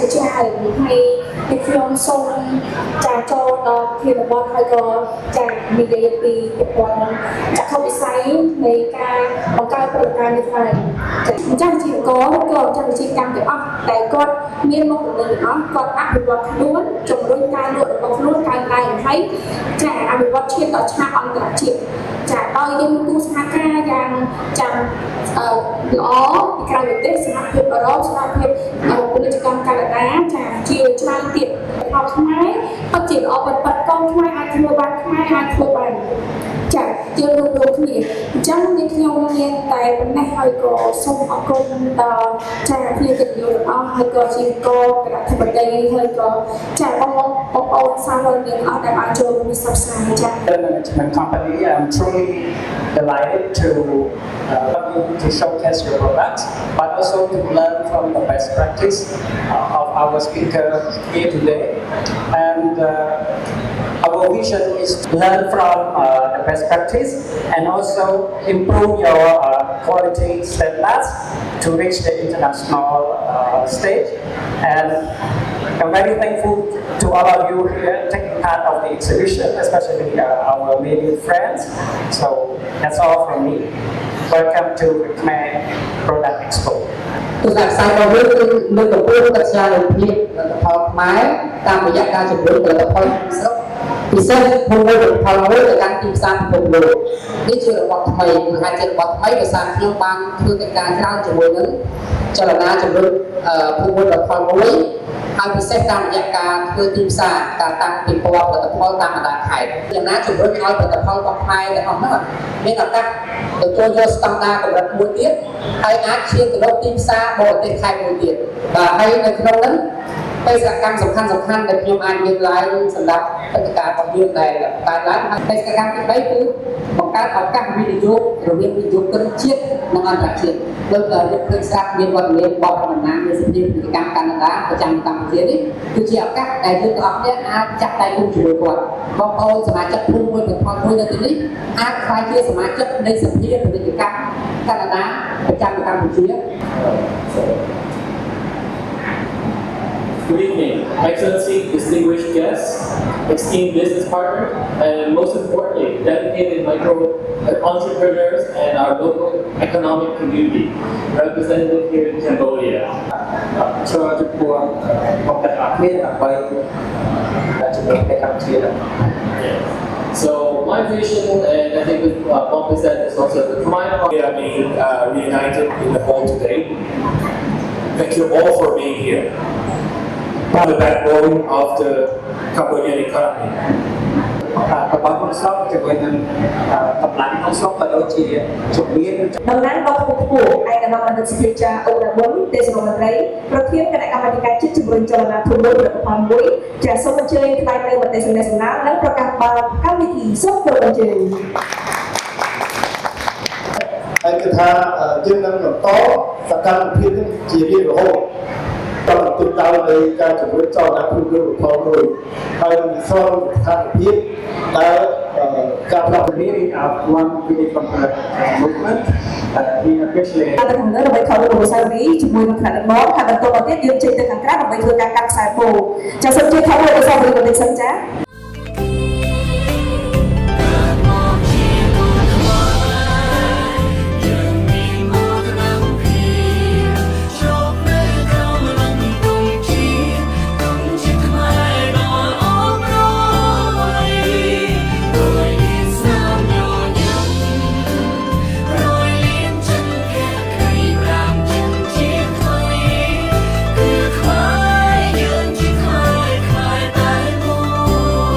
ជាច្រើនហើយខ្ញុំសូមចាចូលដល់ភារកិច្ចហើយក៏ចានិយាយពីប្រព័ន្ធចក្ខុវិស័យនៃការបង្កើតប្រតិកម្មនេះហើយអញ្ចឹងជាកក៏ចាវិជាកម្មទាំងអស់តែគាត់មានមុខតំណែងទាំងអស់គាត់អភិវឌ្ឍខ្លួនជំរុញការលក់របស់ខ្លួនកើនឡើងហើយចាអភិវឌ្ឍឈានដល់ឆាកអន្តរជាតិចាដោយយើងគូសហការយ៉ាងចាំល្អពីក្រៅប្រទេសសហភាពអឺរ៉ុបសហភាពពាណិជ្ជកម្មកាណាដាចាជាច្រើនទៀតផលខ្មែរពិតជាល្អពិតកងខ្មែរអាចធ្វើបានខ្មែរអាចធ្វើបានចាយើងរួមគ្នាអញ្ចឹងនេះខ្ញុំមានតែប៉ុណ្ណេះហើយក៏សូមអរគុណដល់ចាគ្នាទាំងយល់អស់ហើយក៏ជាកគណៈធិបតីហើយក៏ចាបងប្អូនសាវនាងអស់ដែលបានចូលរួមផ្សព្វផ្សាយចា Management company, I'm truly delighted to showcase your products, but also to learn from the best practice of our speaker here today. And our vision is to learn from the best practice and also improve your quality standards to reach the international stage. And I'm very thankful to all of you here taking part of the exhibition, especially our media friends. So that's all from me. Welcome to Khmer Product Expo. ទស្សនវិស័យរបស់យើងគឺលើកកម្ពស់កិច្ចការលំភាពផលខ្មែរតាមរយៈការជំរុញផលិតផលស្រុកពិសេសផលផលមួយទៅកាន់ទីផ្សារពិភពលោកនេះជារបបថ្មីអាចជារបបថ្មីដោយសារខ្ញុំបានធ្វើកិច្ចការច្រើនជាមួយនឹងចលនាជំរុញភូមិផលមួយហើយពិសេសតាមរយៈការធ្វើទីផ្សារការតាំងពិព័រណ៍ផលិតផលតាមបណ្ដាខេត្តយ៉ាងណាជំរុញឲ្យផលិតផលរបស់ខ្មែរទាំងអស់នោះមានឱកាសទទួលយកស្តង់ដារកម្រិតមួយទៀតហើយអាចឈានទៅដល់ទីផ្សារបរទេសខេត្តមួយទៀតបាទហើយនៅក្នុងនោះបេសកកម្មសំខាន់ដែលខ្ញុំអាចលើកឡើងសម្រាប់កិច្ចការរបស់យើងដែលកើតឡើងហើយបេសកកម្មទី3គឺបង្កើតឱកាសវិនិយោគរវាងវិនិយោគិនជាតិនិងអន្តរជាតិដោយយើងឃើញស្រាប់មានវត្តមានរបស់តំណាងនៃសភាពាណិជ្ជកម្មកាណាដាប្រចាំកម្ពុជានេះគឺជាឱកាសដែលយើងទាំងអស់គ្នាអាចចាក់ដៃគូជាមួយគាត់បងប្អូនសមាជិកភូមិមួយប្រព័ន្ធមួយនៅទីនេះអាចក្លាយជាសមាជិកនៃសភាពាណិជ្ជកម្មកាណាដាប្រចាំកម្ពុជា Good evening, Excellency, distinguished guests, esteemed business partners, and most importantly, dedicated micro entrepreneurs and our local economic community represented here in Cambodia. So my vision, and I think what Bob said, is also the Khmer we are being reunited in the hall today. Thank you all for being here. The backbone of the Cambodian economy. របស់ក្នុងស្រុកជាមួយនឹងកម្លាំងក្នុងស្រុកក៏ដូចជាជំនាញ តំណាងរបស់ខ្ពស់ឯកឧត្តមបណ្ឌិតសេដ្ឋីចាអូណាបុនទេសរដ្ឋមន្ត្រីប្រធានគណៈកម្មាធិការជាតិជំរុញចលនាធនមួយផលិតផលមួយចាសូមអញ្ជើញថ្លែងនៅមតិសំណេះសំណាលនិងប្រកាសបើកកម្មវិធីសូមគោរពអញ្ជើញ ហើយគឺថាយើងនឹងបន្តសកម្មភាពនេះជារៀងរហូតតាមទិសដៅនៃការជំរុញចលនាភាពផលមួយហើយនឹងស្របស្ថានភាពដែលការផ្លាស់ប្ដូរ one really complex movement we appreciate តែខាងលើដើម្បីខលរសាវីជាមួយនឹងថ្នាក់ដឹកនាំហើយបន្តមកទៀតយើងចេញទៅខាងក្រៅដើម្បីធ្វើការកាត់ខ្សែពោចាសូមជួយខលរសាវីបន្តិចសិនចា Hãy subscribe cho kênh Ghiền Mì Gõ để không bỏ lỡ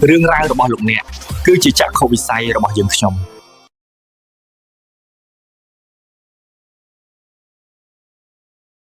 រឿងរ៉ាវរបស់លោកអ្នកគឺជាចក្ខុវិស័យរបស់យើងខ្ញុំ